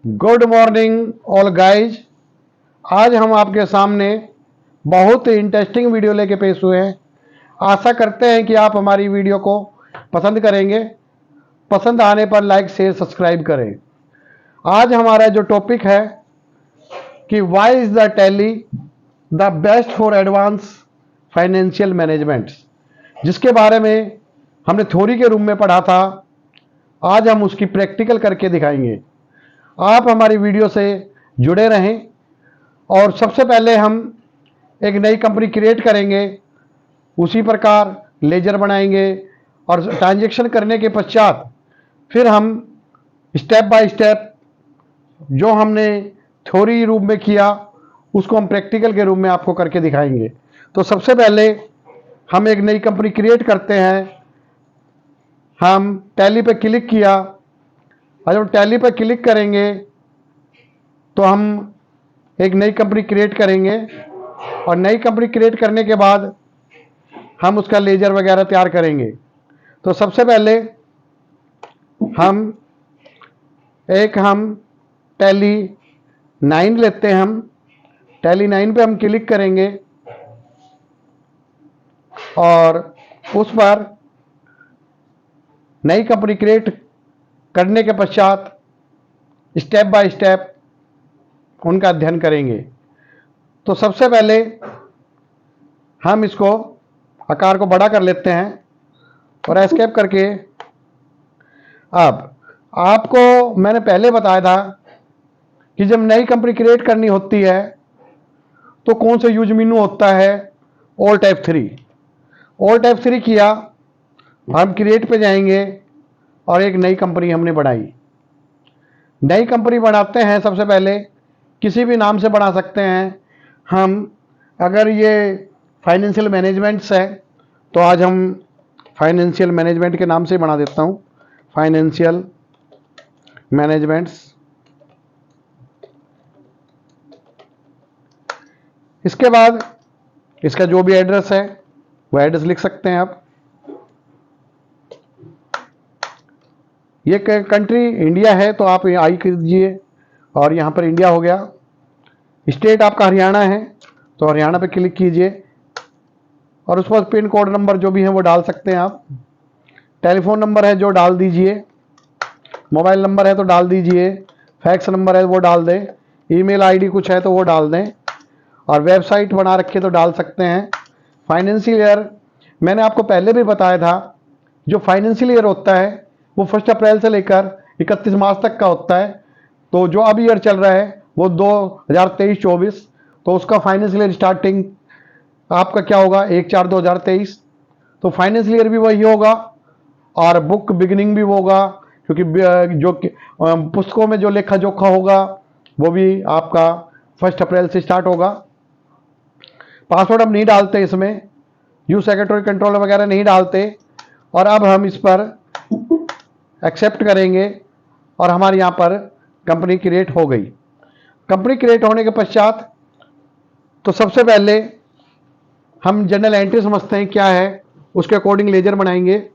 Good morning all guys. आज हम आपके सामने बहुत इंटरेस्टिंग वीडियो लेके पेश हुए हैं। आशा करते हैं कि आप हमारी वीडियो को पसंद करेंगे। पसंद आने पर लाइक शेयर सब्सक्राइब करें। आज हमारा जो टॉपिक है कि why is the tally the best for advance financial management, जिसके बारे में हमने थ्योरी के रूप में पढ़ा था। आज हम उसकी प्रैक्टिकल करके दिखाएंगे। आप हमारी वीडियो से जुड़े रहें। और सबसे पहले हम एक नई कंपनी क्रिएट करेंगे, उसी प्रकार लेजर बनाएंगे और ट्रांजैक्शन करने के पश्चात फिर हम स्टेप बाय स्टेप जो हमने थ्योरी रूप में किया उसको हम प्रैक्टिकल के रूप में आपको करके दिखाएंगे। तो सबसे पहले हम एक नई कंपनी क्रिएट करते हैं। हम टैली पे क्लिक किया और जब टैली पे क्लिक करेंगे तो हम एक नई कंपनी क्रिएट करेंगे और नई कंपनी क्रिएट करने के बाद हम उसका लेजर वगैरह तैयार करेंगे। तो सबसे पहले हम टैली 9 लेते हैं। हम टैली 9 पे हम क्लिक करेंगे और उस पर नई कंपनी क्रिएट करने के पश्चात स्टेप बाय स्टेप उनका अध्ययन करेंगे। तो सबसे पहले हम इसको आकार को बड़ा कर लेते हैं और एस्केप करके अब आपको मैंने पहले बताया था कि जब नई कंपनी क्रिएट करनी होती है तो कौन सा यूज मेनू होता है, ऑल्ट F3। ऑल्ट F3 किया, हम क्रिएट पे जाएंगे और एक नई कंपनी हमने बनाई। नई कंपनी बनाते हैं, सबसे पहले किसी भी नाम से बना सकते हैं हम। अगर ये फाइनेंशियल मैनेजमेंट्स है तो आज हम फाइनेंशियल मैनेजमेंट के नाम से बना देता हूँ, फाइनेंशियल मैनेजमेंट्स। इसके बाद इसका जो भी एड्रेस है वो एड्रेस लिख सकते हैं आप। ये कंट्री इंडिया है तो आप आई कीजिए और यहाँ पर इंडिया हो गया। स्टेट आपका हरियाणा है तो हरियाणा पे क्लिक कीजिए और उस पर पिन कोड नंबर जो भी है वो डाल सकते हैं आप। टेलीफोन नंबर है जो डाल दीजिए, मोबाइल नंबर है तो डाल दीजिए, फैक्स नंबर है वो डाल दें, ईमेल आईडी कुछ है तो वो डाल दें और वेबसाइट बना रखे तो डाल सकते हैं। फाइनेंशियल ईयर मैंने आपको पहले भी बताया था, जो फाइनेंशियल ईयर होता है वो 1 अप्रैल से लेकर 31 मार्च तक का होता है। तो जो अब ईयर चल रहा है वो 2023-24, तो उसका फाइनेंशियल ईयर स्टार्टिंग आपका क्या होगा, 1/4/2023। तो फाइनेंशियल ईयर भी वही होगा और बुक बिगिनिंग भी वो होगा, क्योंकि जो पुस्तकों में जो लेखा जोखा होगा वो भी आपका 1 अप्रैल से स्टार्ट होगा। पासवर्ड हम नहीं डालते इसमें, यूज सेक्रेटरी कंट्रोल वगैरह नहीं डालते। और अब हम इस पर एक्सेप्ट करेंगे और हमारे यहाँ पर कंपनी क्रिएट हो गई। कंपनी क्रिएट होने के पश्चात तो सबसे पहले हम जनरल एंट्री समझते हैं क्या है, उसके अकॉर्डिंग लेजर बनाएंगे।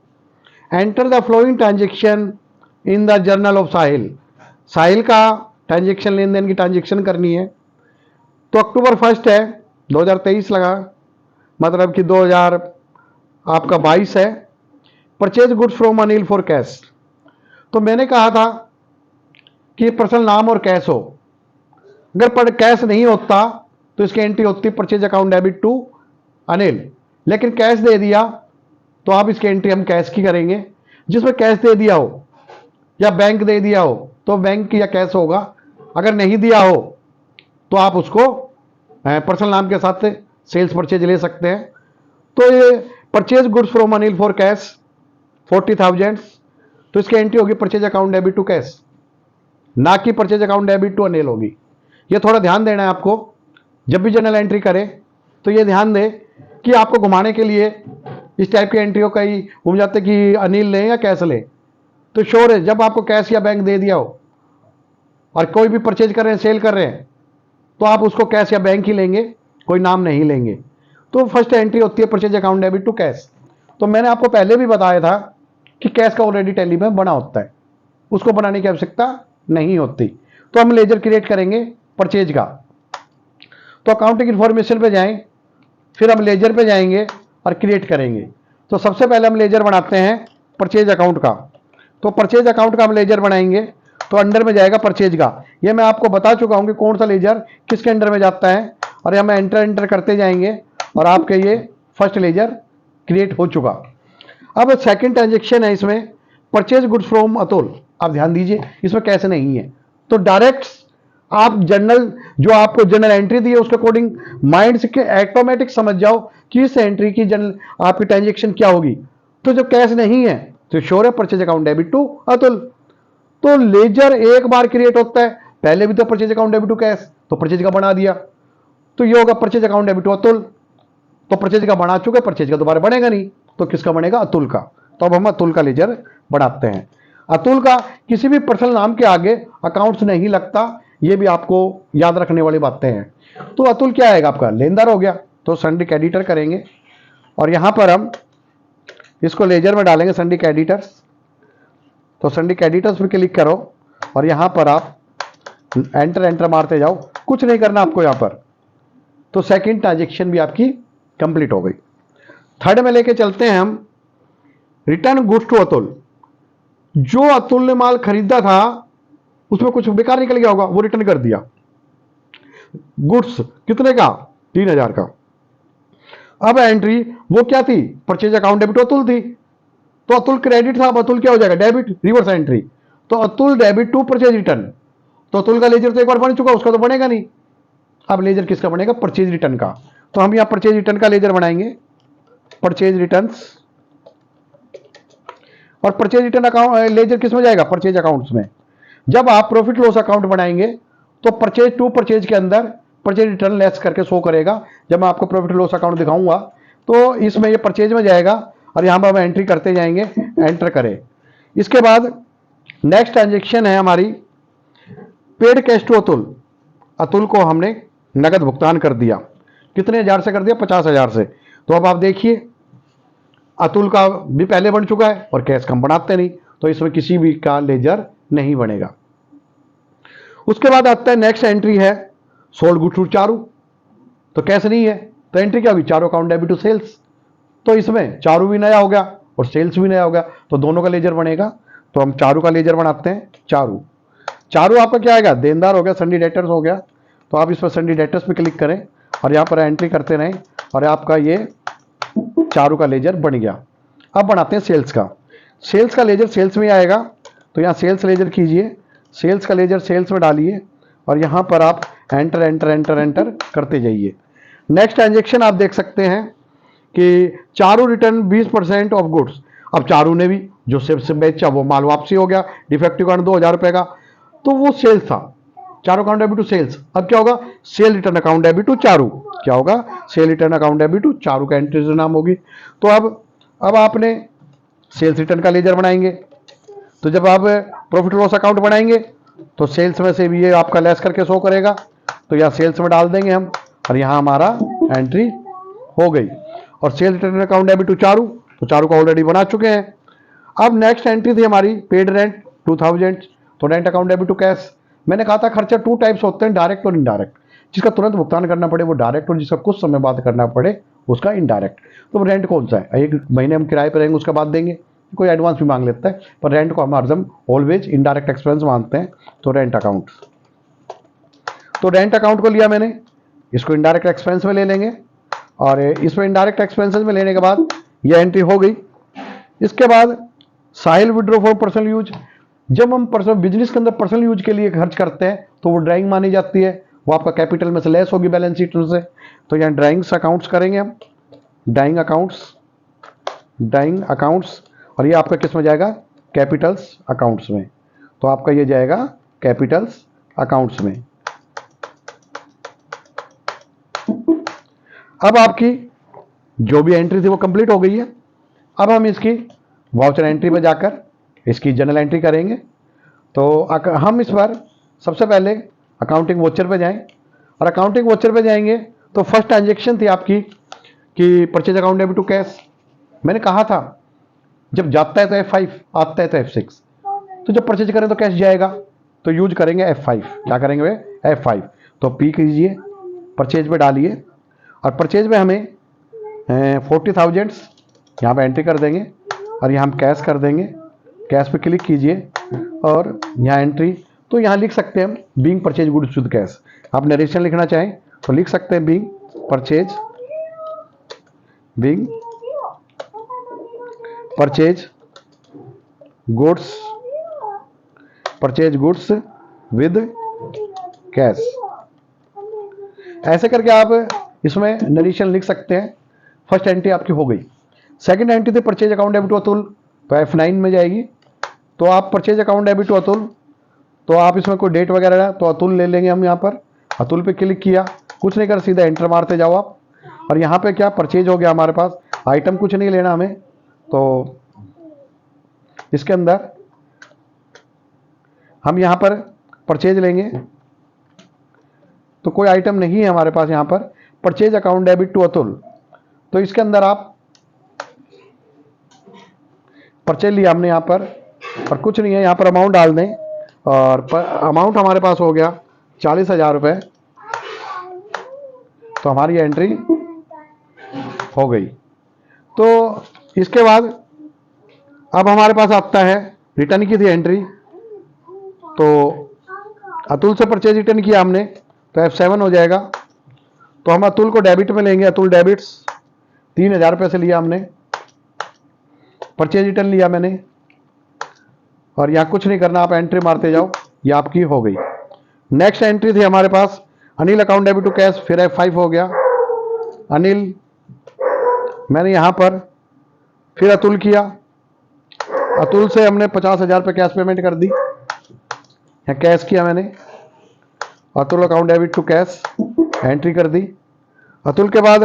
Enter the following transaction in the journal of Sahil. Sahil का ट्रांजेक्शन, लेन देन की ट्रांजेक्शन करनी है। तो अक्टूबर 1 है 2023 लगा, मतलब कि 2022 है। Purchase goods from Anil for cash. तो मैंने कहा था कि पर्सनल नाम और कैश हो। अगर पर कैश नहीं होता तो इसकी एंट्री होती purchase account debit to Anil, लेकिन कैश दे दिया तो आप इसकी एंट्री हम कैश की करेंगे। जिसमें कैश दे दिया हो या बैंक दे दिया हो तो बैंक या कैश होगा। अगर नहीं दिया हो तो आप उसको पर्सनल नाम के साथ सेल्स परचेज ले सकते हैं। तो ये purchase goods from Anil for cash 40,000, तो इसकी एंट्री होगी purchase account debit to cash, ना कि purchase account debit to Anil होगी। ये थोड़ा ध्यान देना है आपको, जब भी जनरल एंट्री करें तो ये ध्यान दें कि आपको घुमाने के लिए इस टाइप की एंट्री हो, कहीं घूम जाते कि अनिल लें या कैश लें। तो श्योर है जब आपको कैश या बैंक दे दिया हो और कोई भी परचेज कर रहे हैं, सेल कर रहे हैं, तो आप उसको कैश या बैंक ही लेंगे, कोई नाम नहीं लेंगे। तो फर्स्ट एंट्री होती है purchase account debit to cash. तो मैंने आपको पहले भी बताया था कि कैश का ऑलरेडी टैली में बना होता है, उसको बनाने की आवश्यकता नहीं होती। तो हम लेजर क्रिएट करेंगे परचेज का। तो अकाउंटिंग इन्फॉर्मेशन पे जाएं, फिर हम लेजर पे जाएंगे और क्रिएट करेंगे। तो सबसे पहले हम लेजर बनाते हैं परचेज अकाउंट का। तो परचेज अकाउंट का हम लेजर बनाएंगे, तो अंडर में जाएगा परचेज का। ये मैं आपको बता चुका हूं कि कौन सा लेजर किसके अंडर में जाता है, और यहाँ मैं एंटर करते जाएंगे और आपके ये फर्स्ट लेजर क्रिएट हो चुका। अब सेकंड ट्रांजेक्शन है इसमें, परचेज गुड्स फ्रॉम अतुल। आप ध्यान दीजिए इसमें कैसे नहीं है, तो डायरेक्ट आप जनरल जो आपको जनरल एंट्री दी है उसके अकॉर्डिंग माइंड से ऑटोमेटिक समझ जाओ कि इस एंट्री की जनरल आपकी ट्रांजेक्शन क्या होगी। तो जो कैश नहीं है तो श्योर है purchase account debit to Atul. तो लेजर एक बार क्रिएट होता है, पहले भी तो purchase account debit to cash, तो परचेज का बना दिया, तो ये होगा purchase account debit to Atul. तो परचेज का बना चुके, परचेज का दोबारा बनेगा नहीं, तो किसका बनेगा, अतुल का। तो अब हम अतुल का लेजर बढ़ाते हैं। अतुल का किसी भी पर्सनल नाम के आगे अकाउंट्स नहीं लगता, ये भी आपको याद रखने वाली बातें हैं। तो अतुल क्या आएगा आपका, लेनदार हो गया। तो संडे क्रेडिटर करेंगे और यहां पर हम इसको लेजर में डालेंगे संडे क्रेडिटर्स। तो संडे क्रेडिटर्स पर क्लिक करो और यहां पर आप एंटर मारते जाओ, कुछ नहीं करना आपको यहां पर। तो सेकंड ट्रांजेक्शन भी आपकी कंप्लीट हो गई। थर्ड में लेके चलते हैं हम रिटर्न गुड्स टू अतुल। जो अतुल ने माल खरीदा था उसमें कुछ बेकार निकल गया होगा, वो रिटर्न कर दिया। गुड्स कितने का, 3000 का। अब एंट्री वो क्या थी, परचेज अकाउंट डेबिट अतुल थी, तो अतुल क्रेडिट था, अब अतुल क्या हो जाएगा, डेबिट, रिवर्स एंट्री। तो Atul debit to purchase return. तो अतुल का लेजर तो एक बार बन चुका, उसका तो बनेगा नहीं। अब लेजर किसका बनेगा, परचेज रिटर्न का। तो हम यहां परचेज रिटर्न का लेजर बनाएंगे, परचेज रिटर्न्स। और परचेज रिटर्न अकाउंट लेजर किस में जाएगा, परचेज अकाउंट्स में। जब आप प्रॉफिट लॉस अकाउंट बनाएंगे तो परचेज टू परचेज के अंदर परचेज रिटर्न लेस करके शो करेगा। जब मैं आपको प्रॉफिट लॉस अकाउंट दिखाऊंगा तो इसमें ये परचेज में जाएगा और यहां पर हम एंट्री करते जाएंगे, एंटर करें। इसके बाद नेक्स्ट ट्रांजेक्शन है हमारी paid cash to Atul. Atul को हमने नगद भुगतान कर दिया, कितने हजार से कर दिया, 50,000 से। तो अब आप देखिए अतुल का भी पहले बन चुका है और कैश कम बनाते नहीं, तो इसमें किसी भी का लेजर नहीं बनेगा। उसके बाद आता है नेक्स्ट एंट्री है सोल्ड गुड्स टू चारू। तो कैश नहीं है, तो एंट्री क्या होगी, Charu account debit to sales. तो इसमें चारू भी नया हो गया और सेल्स भी नया हो गया, तो दोनों का लेजर बनेगा। तो हम चारू का लेजर बनाते हैं, चारू। चारू आपका क्या आएगा, देनदार हो गया, संडी डेटर्स हो गया। तो आप इस पर संडी डेटर्स पे क्लिक करें और यहाँ पर एंट्री करते रहें और आपका ये चारू का लेजर बन गया। अब बनाते हैं सेल्स का। सेल्स का लेजर सेल्स में आएगा, तो यहाँ सेल्स लेजर कीजिए, सेल्स का लेजर सेल्स में डालिए और यहाँ पर आप एंटर करते जाइए। नेक्स्ट ट्रांजेक्शन आप देख सकते हैं कि चारू रिटर्न 20% ऑफ गुड्स। अब चारू ने भी जो से बेचा वो माल वापसी हो गया, डिफेक्टिव कारण 2000 रुपये का, तो वो सेल्स था, Charu account debit to sales. अब क्या होगा, sale return account debit to Charu. क्या होगा, sale return account debit to Charu का एंट्री नाम होगी। तो अब आपने सेल्स रिटर्न का लेजर बनाएंगे। तो जब आप प्रॉफिट लॉस अकाउंट बनाएंगे तो सेल्स में से भी ये आपका लेस करके शो करेगा, तो यहाँ सेल्स में डाल देंगे हम और यहाँ हमारा एंट्री हो गई। और sale return account debit to Charu, तो चारू का ऑलरेडी बना चुके हैं। अब नेक्स्ट एंट्री थी हमारी पेड रेंट 2000। तो rent account debit to cash. मैंने कहा था खर्चा 2 टाइप्स होते हैं, डायरेक्ट और इनडायरेक्ट। जिसका तुरंत भुगतान करना पड़े वो डायरेक्ट, और जिसका कुछ समय बाद करना पड़े उसका इनडायरेक्ट। तो रेंट कौन सा है, 1 महीने हम किराए पर रहेंगे उसके बाद देंगे, कोई एडवांस भी मांग लेता है, पर रेंट को हम हरदम ऑलवेज इनडायरेक्ट एक्सपेंस मानते हैं। तो रेंट अकाउंट, तो रेंट अकाउंट को लिया मैंने, इसको इनडायरेक्ट एक्सपेंस में ले लेंगे और इसमें इनडायरेक्ट एक्सपेंसेस में लेने के बाद ये एंट्री हो गई। इसके बाद साहिल विड्रॉ फॉर पर्सनल यूज। जब हम पर्सनल बिजनेस के अंदर पर्सनल यूज के लिए खर्च करते हैं तो वो ड्राइंग मानी जाती है, वो आपका कैपिटल में से लेस होगी बैलेंस शीट से। तो यहाँ ड्राइंग्स अकाउंट्स करेंगे हम, ड्राइंग अकाउंट्स, और ये आपका किस में जाएगा, कैपिटल्स अकाउंट्स में। तो आपका ये जाएगा कैपिटल्स अकाउंट्स में। अब आपकी जो भी एंट्री थी वो कंप्लीट हो गई है। अब हम इसकी वाउचर एंट्री में जाकर इसकी जनरल एंट्री करेंगे। तो हम इस बार सबसे पहले अकाउंटिंग वोचर पे जाएं, और अकाउंटिंग वोचर पे जाएंगे तो फर्स्ट ट्रांजेक्शन थी आपकी कि purchase account debit to cash. मैंने कहा था जब जाता है तो F5, आता है तो F6। तो जब परचेज करें तो कैश जाएगा, तो यूज करेंगे F5। क्या करेंगे वे? F5। तो P कीजिए, परचेज पे डालिए, और परचेज में हमें 40,000 यहाँ पे एंट्री कर देंगे, और यहाँ हम कैश कर देंगे। कैश पे क्लिक कीजिए और यहाँ एंट्री, तो यहाँ लिख सकते हैं हम being purchase goods with cash. आप नरेशन लिखना चाहें तो लिख सकते हैं being purchase goods with cash. ऐसे करके आप इसमें नरेशन लिख सकते हैं। फर्स्ट एंट्री आपकी हो गई। सेकंड एंट्री थी purchase account debit to Atul, तो F9 में जाएगी। तो आप purchase account debit to Atul, तो आप इसमें कोई डेट वगैरह है तो अतुल ले लेंगे हम। यहाँ पर अतुल पे क्लिक किया, कुछ नहीं कर, सीधा एंटर मारते जाओ आप, और यहाँ पे क्या परचेज हो गया हमारे पास। आइटम कुछ नहीं लेना हमें, तो इसके अंदर हम यहाँ पर परचेज लेंगे, तो कोई आइटम नहीं है हमारे पास यहाँ पर। Purchase account debit to Atul, तो इसके अंदर आप परचेज लिया हमने यहाँ पर, और कुछ नहीं है। यहाँ पर अमाउंट डाल दें, और अमाउंट हमारे पास हो गया 40,000 रुपये। तो हमारी एंट्री हो गई। तो इसके बाद अब हमारे पास आता है रिटर्न की थी एंट्री। तो अतुल से परचेज रिटर्न किया हमने, तो F7 हो जाएगा। तो हम अतुल को डेबिट में लेंगे। अतुल डेबिट्स 3,000 रुपये से लिया हमने, परचेज रिटर्न लिया मैंने, और यहाँ कुछ नहीं करना, आप एंट्री मारते जाओ, ये आपकी हो गई। नेक्स्ट एंट्री थी हमारे पास Anil account debit to cash, फिर F5 हो गया। अनिल मैंने यहाँ पर फिर अतुल किया, अतुल से हमने 50,000 रुपये कैश पेमेंट कर दी, यहाँ कैश किया मैंने। Atul account debit to cash entry कर दी। अतुल के बाद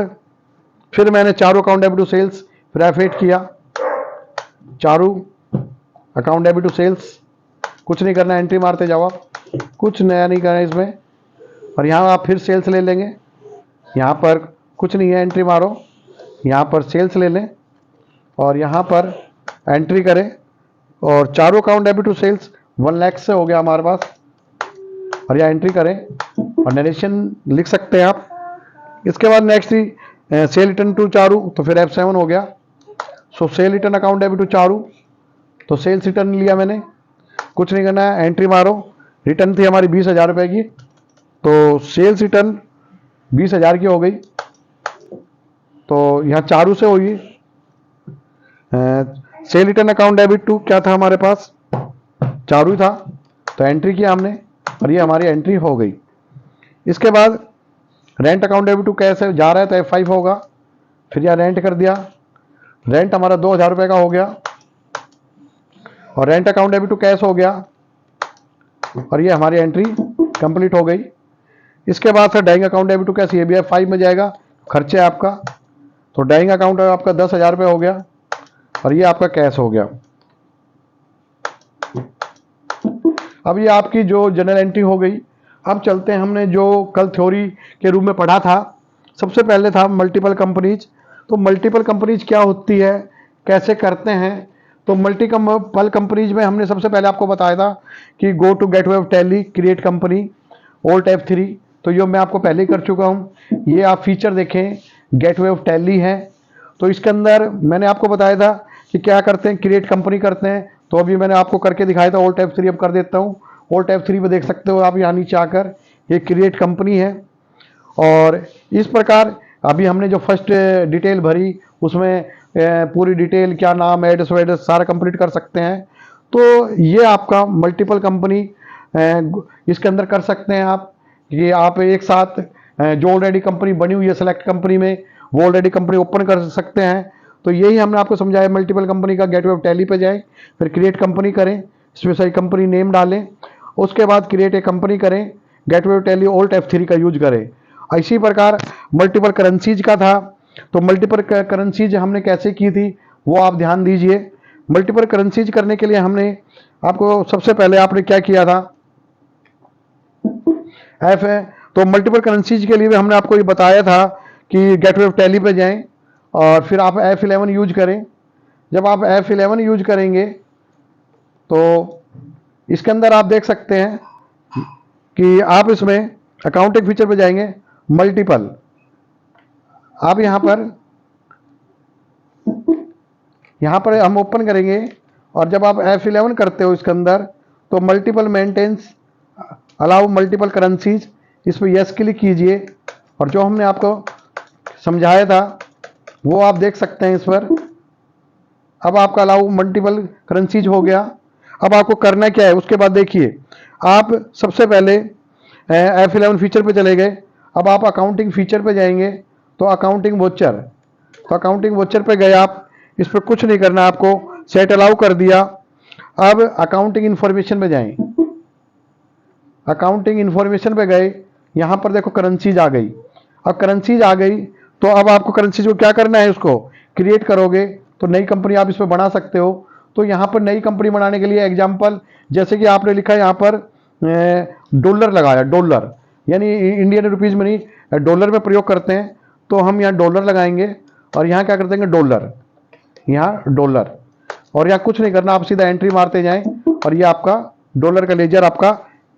फिर मैंने Charu account debit to sales, फिर F8 किया। Charu account debit to sales, कुछ नहीं करना, एंट्री मारते जाओ आप, कुछ नया नहीं करना इसमें। और यहाँ आप फिर सेल्स ले लेंगे, यहाँ पर कुछ नहीं है, एंट्री मारो, यहाँ पर सेल्स ले लें, और यहाँ पर एंट्री करें। और चारों account debit to sales 1 lakh से हो गया हमारे पास, और यहाँ एंट्री करें, और नरेशन लिख सकते हैं आप। इसके बाद नेक्स्ट ही सेल रिटर्न टू चारू, तो फिर F7 हो गया। So sale return account debit to Charu, तो सेल्स रिटर्न लिया मैंने, कुछ नहीं करना है, एंट्री मारो। रिटर्न थी हमारी 20,000 रुपये की, तो सेल्स रिटर्न 20,000 की हो गई। तो यहाँ चारू से होगी। Sale return account debit to क्या था हमारे पास, चारू था, तो एंट्री किया हमने, और ये हमारी एंट्री हो गई। इसके बाद रेंट अकाउंट डेबिट टू कैसे जा रहा है, तो F5 होगा। फिर यहाँ रेंट कर दिया, रेंट हमारा 2,000 रुपये का हो गया, और rent account debit to cash हो गया, और ये हमारी एंट्री कंप्लीट हो गई। इसके बाद sir dying account debit to cash, ये भी F5 में जाएगा, खर्चे आपका। तो डाइंग अकाउंट आपका 10,000 रुपये हो गया, और ये आपका कैश हो गया। अब ये आपकी जो जनरल एंट्री हो गई। अब चलते हैं, हमने जो कल थ्योरी के रूप में पढ़ा था, सबसे पहले था मल्टीपल कंपनीज। तो मल्टीपल कंपनीज क्या होती है, कैसे करते हैं। तो मल्टीपल कंपनीज में हमने सबसे पहले आपको बताया था कि go to gateway of Tally, create company, alt F3। तो ये मैं आपको पहले ही कर चुका हूँ। ये आप फीचर देखें, गेटवे ऑफ टैली है। तो इसके अंदर मैंने आपको बताया था कि क्या करते हैं, क्रिएट कंपनी करते हैं। तो अभी मैंने आपको करके दिखाया था ओल्ट F3, अब कर देता हूँ। ओल्ट F3 पे देख सकते हो आप, यहाँ नीचे आकर ये क्रिएट कंपनी है। और इस प्रकार अभी हमने जो फर्स्ट डिटेल भरी, उसमें पूरी डिटेल, क्या नाम, एड्रेस वेड्रेस सारा कंप्लीट कर सकते हैं। तो ये आपका मल्टीपल कंपनी इसके अंदर कर सकते हैं आप। ये आप एक साथ जो ऑलरेडी कंपनी बनी हुई है सेलेक्ट कंपनी में, वो ऑलरेडी कंपनी ओपन कर सकते हैं। तो यही हमने आपको समझाया मल्टीपल कंपनी का। गेटवे ऑफ टैली पे जाएं, फिर क्रिएट कंपनी करें, इसमें सही कंपनी नेम डालें, उसके बाद क्रिएट ए कंपनी करें, गेटवे ऑफ टैली ओल्ट F3 का यूज करें। इसी प्रकार मल्टीपल करेंसीज का था। तो मल्टीपल करेंसीज हमने कैसे की थी वो आप ध्यान दीजिए। मल्टीपल करेंसीज करने के लिए हमने आपको सबसे पहले आपने क्या किया था, F है। तो मल्टीपल करेंसीज के लिए हमने आपको ये बताया था कि गेटवे ऑफ टैली पे जाएं, और फिर आप F11 यूज करें। जब आप F11 यूज करेंगे तो इसके अंदर आप देख सकते हैं कि आप इसमें अकाउंटिंग फीचर पे जाएंगे, मल्टीपल, आप यहाँ पर हम ओपन करेंगे और जब आप F11 करते हो इसके अंदर तो multiple maintains allow multiple currencies, इस पर यस क्लिक कीजिए और जो हमने आपको समझाया था वो आप देख सकते हैं इस पर। अब आपका अलाउ मल्टीपल करेंसीज हो गया। अब आपको करना क्या है उसके बाद देखिए, आप सबसे पहले F11 फीचर पे चले गए। अब आप अकाउंटिंग फीचर पे जाएंगे तो अकाउंटिंग वोचर, तो अकाउंटिंग वोचर पे गए आप, इस पर कुछ नहीं करना आपको, सेट अलाउ कर दिया। अब अकाउंटिंग इंफॉर्मेशन पे जाएं, अकाउंटिंग इंफॉर्मेशन पे गए, यहाँ पर देखो करेंसीज आ गई। अब करेंसीज आ गई तो अब आपको करेंसीज को क्या करना है, उसको क्रिएट करोगे तो नई कंपनी आप इस पर बना सकते हो। तो यहाँ पर नई कंपनी बनाने के लिए एग्जांपल, जैसे कि आपने लिखा है यहाँ पर डॉलर लगाया, डॉलर यानी इंडियन रुपीज़ में नहीं, डॉलर में प्रयोग करते हैं, तो हम यहाँ डॉलर लगाएंगे और यहाँ क्या कर देंगे, डॉलर, यहाँ डॉलर, और यहाँ कुछ नहीं करना, आप सीधा एंट्री मारते जाएं और ये आपका डॉलर का लेजर आपका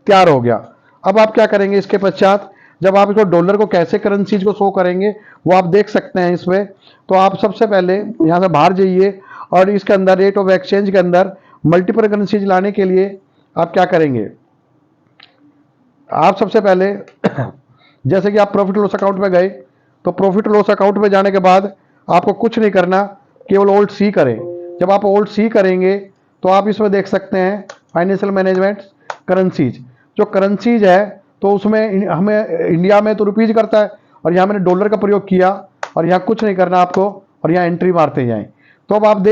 तैयार हो गया। अब आप क्या करेंगे इसके पश्चात, जब आप इसको डॉलर को कैसे करेंसीज को शो करेंगे वो आप देख सकते हैं इसमें। तो आप सबसे पहले यहाँ से बाहर जाइए और इसके अंदर रेट ऑफ एक्सचेंज के अंदर मल्टीपल करेंसीज लाने के लिए आप क्या करेंगे, आप सबसे पहले जैसे कि आप प्रॉफिट लॉस अकाउंट में गए तो प्रॉफिट लॉस अकाउंट में जाने के बाद आपको कुछ नहीं करना, केवल ओल्ड सी करें। जब आप ओल्ड सी करेंगे तो आप इसमें देख सकते हैं फाइनेंशियल मैनेजमेंट करेंसीज, जो करेंसीज है तो उसमें हमें इंडिया में तो रुपीज करता है और यहाँ मैंने डॉलर का प्रयोग किया और यहाँ कुछ नहीं करना आपको और यहाँ एंट्री मारते जाएं। तो अब आप देख